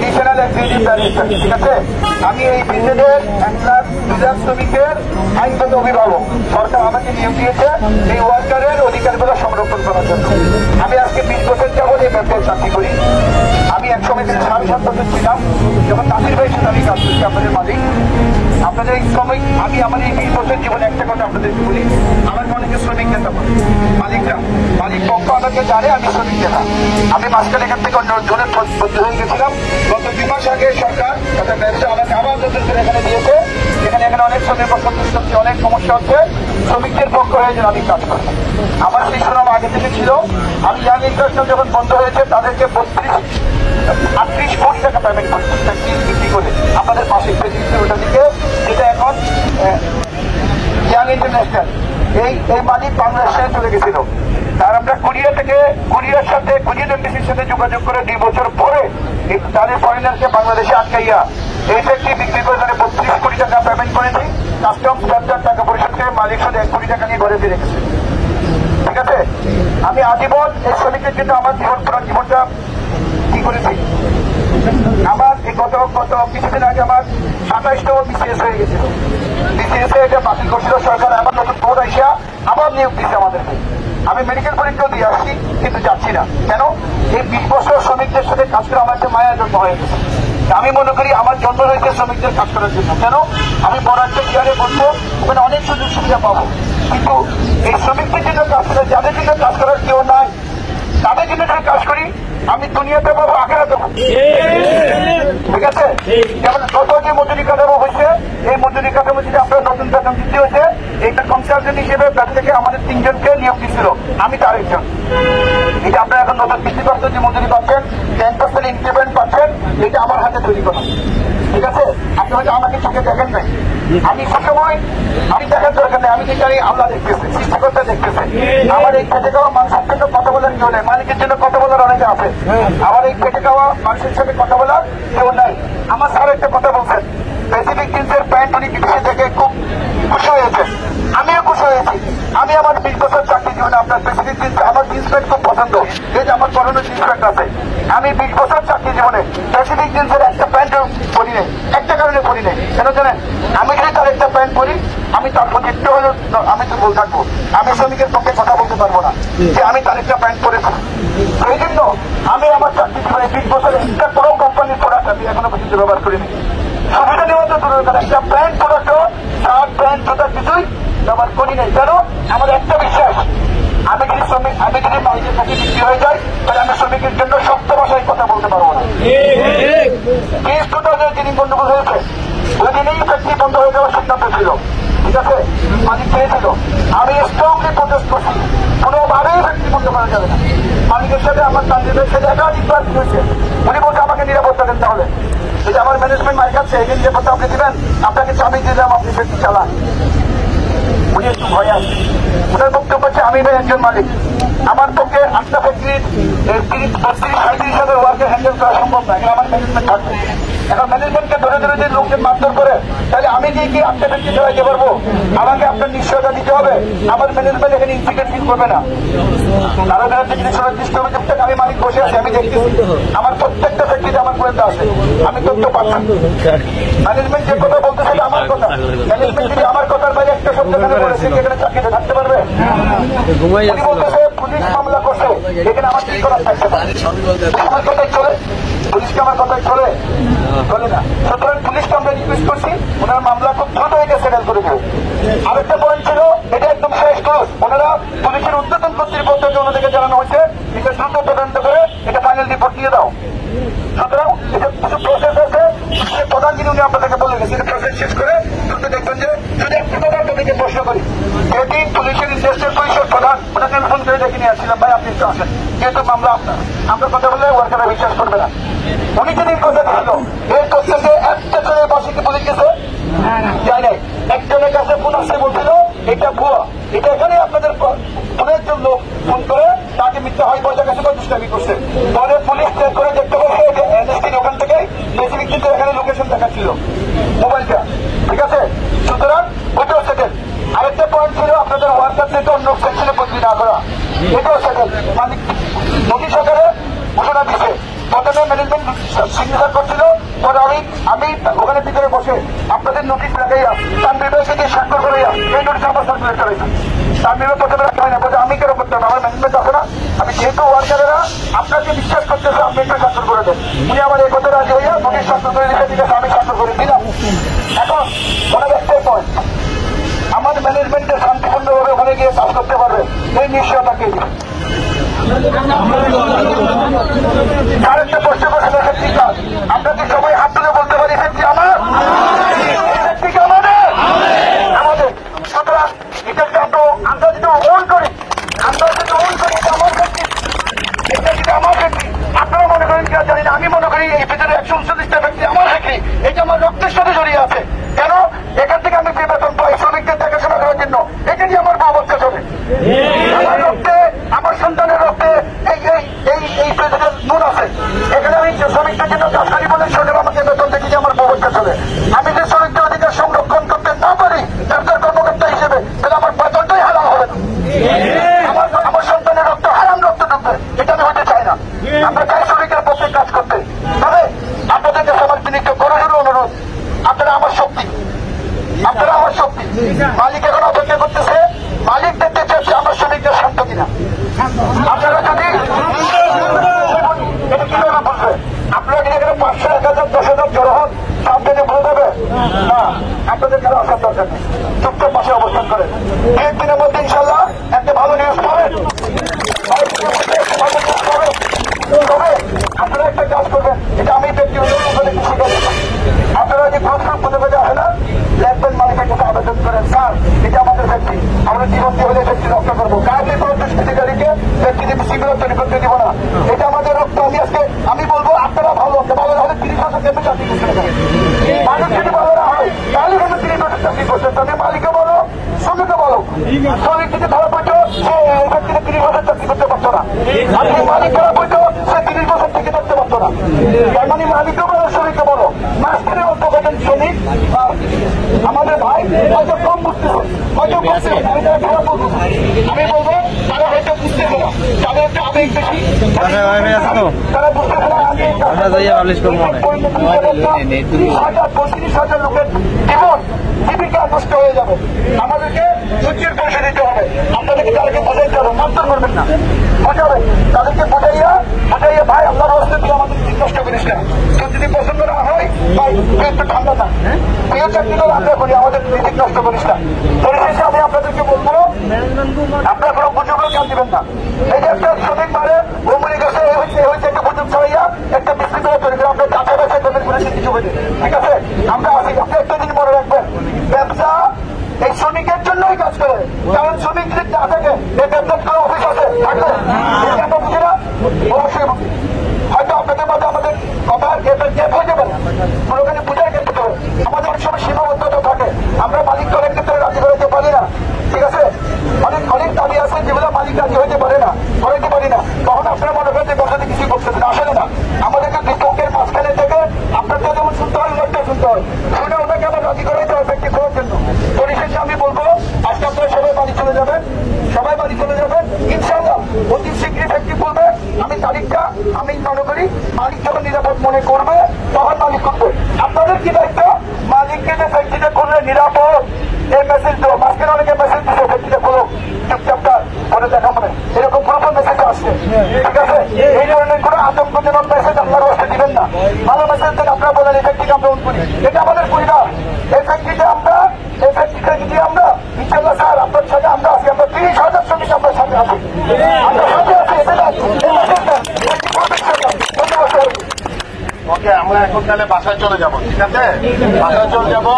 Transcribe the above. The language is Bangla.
এডিশনাল এক্সিকিউটিভ ডাইরেক্টর, ঠিক আছে। আমি এই ব্রিগেডের 1,00,000 শ্রমিকের আইনগত অভিভাবক। সরকার আমাকে নিয়োগ দিয়েছে এই ওয়ার্কারের অধিকারগুলো সংরক্ষণ করার জন্য। আমি আজকে 20 বছর যাবৎ এই ব্যবসায় চাকরি করি। আমি এক সময় 7.5 বছর ছিলাম, যখন নাসির ভাইয়ের সাথে আমি কাজ করছি, আপনাদের মালিক। আপনাদের এই শ্রমিক, আমি আমার এই 20 বছর জীবনে একটা কথা আপনাদেরকে বলি, আমাকে অনেকে শ্রমিক নেতা বলে, মালিকরা, মালিক পক্ষ আমাকে জানে আমি শ্রমিক নেতা। আমি মাঝখানে এখান থেকে অন্য জনের বদলি হয়ে গেছিলাম। গত 2 মাস আগে সরকার একটা ব্যবসা আমাকে আবার নতুন করে এখানে দিয়েছে। এখানে অনেক শ্রমিক অসন্তুষ্ট হচ্ছে, অনেক সমস্যা হচ্ছে। শ্রমিকদের পক্ষ হয়ে যেন আমি কাজ করি। আমার সেই সুনাম আগে থেকে ছিল। আমি ইয়াং ইন্টারন্যাশনাল যখন বন্ধ হয়েছে তাদেরকে 38 কোটি টাকা পেমেন্ট করছি বিক্রি করে আপনাদের পাশে ওটা দিকে, যেটা এখন ইয়াং ইন্টারন্যাশনাল এই মালিক বাংলাদেশে চলে গেছিল। তার আমরা কুরিয়ার সাথে কুরিয়ার এমবিসির সাথে যোগাযোগ করে 2 বছর পরে তাদের ফরেনারকে বাংলাদেশে আটকাইয়া এই ফ্যাক্টরি বিক্রি করে 32 কোটি টাকা পেমেন্ট করেছি। কাস্টমস 10,000 টাকা পরিশোধ করে মালিক শুধু 1 কোটি টাকা নিয়ে ঘরে ফিরে গেছে, ঠিক আছে। আমি আজীবন এই শ্রমিকের জন্য আমার জীবনটা কি করেছি। আমার গত কিছুদিন আগে আমার 27টাও বিসিএস হয়ে গেছিল। বিসিএস এটা বাতিল করছিল সরকার। আমার নতুন বোর্ড আইসা আবার নিয়োগ দিচ্ছে আমাদেরকে। আমি মেডিকেল পরীক্ষাও দিয়ে আসছি, কিন্তু যাচ্ছি না। কেন? এই 20 বছর শ্রমিকদের সাথে কাজ করে আমার যে মায়া জন্ম হয়ে গেছে। আমি মনে করি আমার জন্ম হয়েছে শ্রমিকদের কাজ করার জন্য। কেন? আমি বরাদ্দ চেয়ারে বলবো, ওখানে অনেক সুযোগ সুবিধা পাবো, কিন্তু এই শ্রমিকদের জন্য কাজ করে, যাদের জন্য কাজ করার কেউ নাই, তাদের জন্য যদি কাজ করি আমি দুনিয়াতে পাবো, আখেরাতে পাবো, ঠিক আছে। যেমন গত যে মজুরি কাঠামো হয়েছে, এই মজুরি কাঠামো যদি আপনার নতুন বেতন দিতে হয়েছে, এইটা কনসালটেন্ট হিসেবে তার থেকে আমাদের 3 জনকে নিয়োগ দিচ্ছিল, আমি তার একজন। এটা আপনারা এখন নতুন বৃত্তিপ্রাপ্ত যে মজুরি পাচ্ছেন, 10% ইনক্রিমেন্ট পাচ্ছেন, এটা আমার হাতে তৈরি করা, ঠিক আছে। আপনি হয়তো আমাকে চোখে দেখেন নাই, আমি সবসময় আমি দেখার দরকার নেই, আমি কি জানি আল্লাহ দেখতেছে, সৃষ্টিকর্তা দেখতেছে। আমার এই খেটে খাওয়া মানুষের জন্য কথা বলার কেউ নেই, মালিকের জন্য কথা বলার অনেকে আছে। আমার এই খেটে খাওয়া মানুষের সাথে কথা বলার কেউ নাই। আমার স্যার একটা কথা বলছেন, প্যাসিফিক জিন্সের প্যান্ট উনি বিদেশে থেকে খুব খুশি হয়েছে, আমিও খুশি হয়েছি। আমি আমার 20 বছর চাকরি জীবনে আপনার প্যাসিফিক জিন্স, আমার জিন্স প্যান্ট খুব পছন্দ, এই যে আমার পরনের জিন্স প্যান্ট আছে। আমি 20 বছর চাকরি জীবনে প্যাসিফিক জিন্সের একটা প্যান্ট পরি নেই, একটা কারণে পরি নেই। কেন জানেন? আমি যদি তার একটা প্যান্ট পরি, আমি তার প্রতি একটু হলেও আমি তো বল থাকবো, আমি শ্রমিকের পক্ষে কথা বলতে পারবো না যে আমি তার একটা প্যান্ট পরেছি। সেই জন্য আমি আমার চাকরি জীবনে 20 বছর একটা কোনো কোম্পানির প্রোডাক্ট আমি এখনো পর্যন্ত ব্যবহার করিনি। সুবিধা নেওয়া তো দূরের কথা, একটা প্যান্ট প্রোডাক্টও, শার্ট প্যান্ট জুতা কিছুই ব্যবহার করি নাই। কেন? আমার একটা বিশ্বাস, আমি যদি মালিকের কাছে বিক্রি হয়ে যাই, তাহলে আমি শ্রমিকের জন্য শক্ত ভাষায় কথা বলতে পারবো না। কেস 2000 যেদিন গন্ডগোল হয়েছে, ওই দিনেই ফ্যাক্টরি বন্ধ হয়ে যাওয়ার সিদ্ধান্ত ছিল, ঠিক আছে। মালিক চেয়েছিল, আমি স্ট্রংলি প্রোটেস্ট করছি, কোনোভাবেই ফ্যাক্টরি বন্ধ করা যাবে না। মালিকের সাথে আমার তান্ত্রিকের সাথে একাধিকবার হয়েছে, উনি বলছে আমাকে নিরাপত্তা দেন। তাহলে এটা আমার ম্যানেজমেন্ট মাইক আছে, এই নিরাপত্তা আপনি দিবেন, আপনাকে চাবি দিলাম, আপনি ফ্যাক্টরি চালান। উনি একটু ভয় আছে। ওনার বক্তব্য হচ্ছে আমি ভাই একজন মালিক, আমার পক্ষে 8টা ফ্যাক্টরির 30-35 হাজার ওয়ার্কের হ্যান্ডেল করা সম্ভব না, এখানে আমার ম্যানেজমেন্ট থাকবে। এখন ম্যানেজমেন্টকে ধরে ধরে যে লোককে মারধর করে, তাহলে আমি গিয়ে কি 8টা ফ্যাক্টরি চালাইতে পারবো? আমাকে আপনার নিশ্চয়তা দিতে হবে, আমার ম্যানেজমেন্ট এখানে ইনসিডেন্ট ফিল করবে না। কারো বিরুদ্ধে যদি সুনির্দিষ্ট অভিযোগ থাকে, আমি মালিক বসে আছি, আমি দেখতেছি, আমার প্রত্যেকটা ফ্যাক্টরিতে আমার গোয়েন্দা আছে, আমি তথ্য পাচ্ছি। ম্যানেজমেন্ট যে কথা বলতেছে আমার কথা, ম্যানেজমেন্ট যদি আমার কথার বাইরে একটা শব্দ বলেছে, এখানে চাকরিতে থাকতে পারবে? উনি বলতেছে পুলিশ মামলা করছে, এখানে আমার কি করার থাকতে পারে? আমার কথাই চলে, পুলিশকে আমার কথাই চলে না। সুতরাং পুলিশকে আমরা রিকোয়েস্ট করছি, ওনার মামলা খুব দ্রুত এটা সেটেল করে দেবে। আরেকটা পয়েন্ট ছিল, এটা একদম শেষ ক্লোজ, ওনারা পুলিশের উদ্বোধন কর্তৃপক্ষকে ওনাদেরকে জানানো হয়েছে, এটা দ্রুত তদন্ত করে এটা ফাইনাল রিপোর্ট দিয়ে দাও। সুতরাং এটা কিছু প্রসেস আছে, প্রধান যিনি উনি আপনাদেরকে বলে গেছে, প্রসেস শেষ করে দ্রুত দেখবেন। যে যদি একটু কথা আপনাদেরকে প্রশ্ন করি, যেদিন পুলিশের ইন্ডাস্ট্রিয়াল পরিষদ প্রধান, ওনাকে আমি ফোন করে ডেকে নিয়ে আসছিলাম, ভাই আপনি একটু আসেন, যেহেতু মামলা আপনার, আমরা কথা বললে ওয়ার্কাররা বিশ্বাস করবে না। উনি যেদিন কথা ছিল, এর করতে যে একটা চলে বাসীকে পুলিশ গেছে যায় নাই, একজনের কাছে ফোন আসছে, বলছিল এটা ভুয়া, এটা এখানে আপনাদের ফোনের জন্য ফোন করে তাকে মিথ্যা হয় পয়সা কাছে দুষ্টামি করছে। পরে পুলিশ চেক করে দেখতে পাচ্ছে এনএসটির ওখান থেকে বেসিক কিন্তু এখানে লোকেশন দেখাচ্ছিল মোবাইলটা, ঠিক আছে। সুতরাং ওটাও সেটেল। আরেকটা পয়েন্ট ছিল আপনাদের ওয়ার্কার থেকে অন্য সেকশনে বদলি না করা, এটাও সেটেল। মানে মোদী সরকারের ঘোষণা দিচ্ছে, প্রথমে ম্যানেজমেন্ট সিগনেচার করছিল, আমি ওখানে ভিতরে বসে আপনাদের নোটিশ লাগাইয়া তানভীরের সাথে স্বাক্ষর করাইয়া এই নোটিশ আমার সার্কুলেট করাইলাম। তানভীরের প্রথমে রাখা হয় না, বলছে আমি কেন করতে হবে, আমার ম্যানেজমেন্ট আছে না। আমি যেহেতু ওয়ার্কারেরা আপনাকে বিশ্বাস করতেছে, আপনি একটু স্বাক্ষর করে দেন। উনি আমার এই কথা রাজি হইয়া নোটিশ স্বাক্ষর করে দিতে ঠিক আছে, আমি স্বাক্ষর করে দিলাম। এখন ওনার একটাই পয়েন্ট, আমাদের ম্যানেজমেন্টে শান্তিপূর্ণভাবে ওখানে গিয়ে কাজ করতে পারবে এই নিশ্চয়তাকে আরেকটা প্রশ্ন করেছেন ফ্যাক্টরি কাজ। আমরা কি সবাই হাত তুলে বলতে পারি ফ্যাক্টরি আমার, ফ্যাক্টরি আমাদের আমাদের। সুতরাং এটাকে আমরা যদি ওন করি, আমরা যদি ওন করি এটা আমার ফ্যাক্টরি, এটা যদি আমার ফ্যাক্টরি। আপনারা মনে করেন কি জানি না, আমি মনে করি এই ভিতরে 139টা ফ্যাক্টরি আমার ফ্যাক্টরি, এটা আমার রক্তের সাথে জড়িয়ে আছে। কেন? এখান থেকে আমি বেতন পাই শ্রমিকদের দেখাশোনা করার জন্য, এটা নিয়ে আমার মা বাচ্চা চলে। আমার রক্তে, আমার সন্তানের রক্তে এই নুন আছে। এখানে আমি শ্রমিকদের জন্য কাজ করি বলে সরকার আমাকে বেতন দেখে আমার মা বাচ্চা চলে। আমি যে শ্রমিকদের অধিকার সংরক্ষণ করতে না পারি সরকার কর্মকর্তা হিসেবে, তাহলে আমার বেতনটাই হারাম হবে না। আমার সন্তানের রক্ত হারাম রক্ত ঢুকবে, এটা আমি হতে চাই না। আমরা চাই শ্রমিকের পক্ষে কাজ করতে। তবে আপনাদের কাছে আমার বিনীত করজোড়ে অনুরোধ, আপনারা আমার শক্তি, আপনারা আমার শক্তি। মালিক এখন অপেক্ষা করতেছে, মালিক দেখতে চাচ্ছে আমার শ্রমিকদের শান্ত কিনা। আপনারা যদি এটা কিভাবে বুঝবে, আপনারা যদি এখানে 500, 1000, 10,000 জড়ো হন সাবধানে বলে দেবে না, আপনাদের কেন আসার দরকার নেই, চুপচাপ পাশে অবস্থান করেন। একদিনের মধ্যে ইনশাল্লাহ একটা ভালো নিউজ পাবেন। তবে আপনারা একটা কাজ করবেন, এটা আমি ব্যক্তিগত কিছু করবেন। আপনারা যে গ্রুপ প্রতিবাদে আসে না, লেখবেন মালিকের কাছে আবেদন করেন, স্যার এটা আমাদের ব্যক্তি, আমরা জীবন দিয়ে হলে ব্যক্তি রক্ষা করবো, কাজে কোনো দুষ্কৃতিকারীকে ব্যক্তিকে বিশৃঙ্খলা তৈরি করতে দিব না। এটা আমাদের রক্ত। আমি আজকে আমি বলবো আপনারা ভালো হচ্ছে, ভালো হলে 30 বছর কেমন চাকরি করতে হবে। মানুষ যদি ভালো না হয় তাহলে কিন্তু 30 বছর চাকরি করতে হবে। মালিকও বলো, শ্রমিকও বলো, শ্রমিক যদি খারাপ হইতো সে এই ব্যক্তিকে 30 বছর চাকরি করতে পারতো না। আপনি মালিক খারাপ হইতো সে 30 বছর থেকে করতে পারতো না। তার মানে মালিকও বলো, শ্রমিকও বলো, মাঝখানে অল্প কজন শ্রমিক আমাদের ভাই হয়তো কম বুঝতেছে, হয়তো বুঝতে আমি তারা খারাপ বলবো, আমি বলবো তারা হয়তো বুঝতেছে না, তাদের একটা আবেগ বেশি, তারা বুঝতেছে না। আমি 30,000 লোকের জীবন জীবিকা নষ্ট হয়ে যাবে, আমাদেরকে ধৈর্যের পয়সা দিতে হবে। আপনাদেরকে তাদেরকে বোঝাইতে হবে, মারধর করবেন না, বোঝাবেন তাদেরকে, বোঝাইয়া ভাই আল্লাহর রাস্তা তুই আমাদের দিক নষ্ট করিস না, তোর যদি পছন্দ না হয় ভাই তুই একটু ঠান্ডা না, প্রিয় চাকরি করে আমরা করি, আমাদের দিক নষ্ট করিস না। পরিশেষে আমি আপনাদেরকে বলবো আপনারা কোনো গুজবের কান দিবেন না। এই যে একটা শ্রমিক মারে ঘুমুরি গেছে, এই হচ্ছে একটা গুজব ছড়াইয়া একটা বিশৃঙ্খলা তৈরি করে আপনার টাকা পয়সা তাদের করে কিছু হয়েছে, ঠিক আছে? আমরা আছি, আপনি একটা জিনিস মনে রাখবেন, ব্যবসা এই শ্রমিকের জন্যই কাজ করে, কারণ শ্রমিক যদি না থাকে এই ব্যবসার কোনো অফিস আছে থাকবে, আমরা বুঝি না, অবশ্যই বুঝি। হয়তো আপনাদের মাঝে আমাদের কথা গ্যাপ হয়ে যাবে, ওখানে বুঝাই করতে হবে। আমাদের অনেক সময় সীমাবদ্ধতা থাকে, আমরা মালিককে অনেক ক্ষেত্রে রাজি করাতে পারি না, ঠিক আছে? অনেক দাবি আছে যেগুলো মালিক রাজি হইতে পারে না, করাইতে পারি না, তখন আপনারা মনে করেন যে কথাতে কিছুই করতেছেন, আসলে না। আমাদেরকে দুই পক্ষের মাঝখানে থেকে আপনাকে যেমন শুনতে হয় ওইটা শুনতে হয়, শুনে ওটাকে আবার রাজি করাইতে হবে ব্যক্তি করার জন্য। পরিশেষে আমি বলবো আজকে আপনারা সবাই বাড়ি চলে যাবেন, সবাই বাড়ি চলে যাবেন ইনশাআল্লাহ। অতি শীঘ্রই ফ্যাক্টরি খুলবে, আমি তারিখটা আমি মনে করি মালিক যখন নিরাপদ মনে করবে তখন মালিক করবে। আপনাদের কি দায়িত্ব? মালিককে যে ফ্যাক্টরিটা করলে নিরাপদ এই মেসেজ দেবো। মাঝখানে অনেকে মেসেজ দিচ্ছে ফ্যাক্টরিটা খুলো চুপচাপটা করে দেখা মনে, এরকম পুরো মেসেজ আসছে, ঠিক আছে? এই ধরনের কোনো আতঙ্কজনক মেসেজ আপনারা আসতে দিবেন না। ভালো মেসেজ দেন, আপনারা বলেন এই ফ্যাক্টরিকে আমরা উন করি, এটা আমাদের পরিবার। এই ফ্যাক্টরিটা যদি আমরা ইনশাল্লাহ স্যার আপনার সাথে আমরা আছি, আমরা 30,000 শ্রমিক আপনার সাথে আছি, আমরা সাথে আছি। ওকে, আমরা এখন তাহলে বাসায় চলে যাবো, ঠিক আছে? বাসায় চলে যাবো।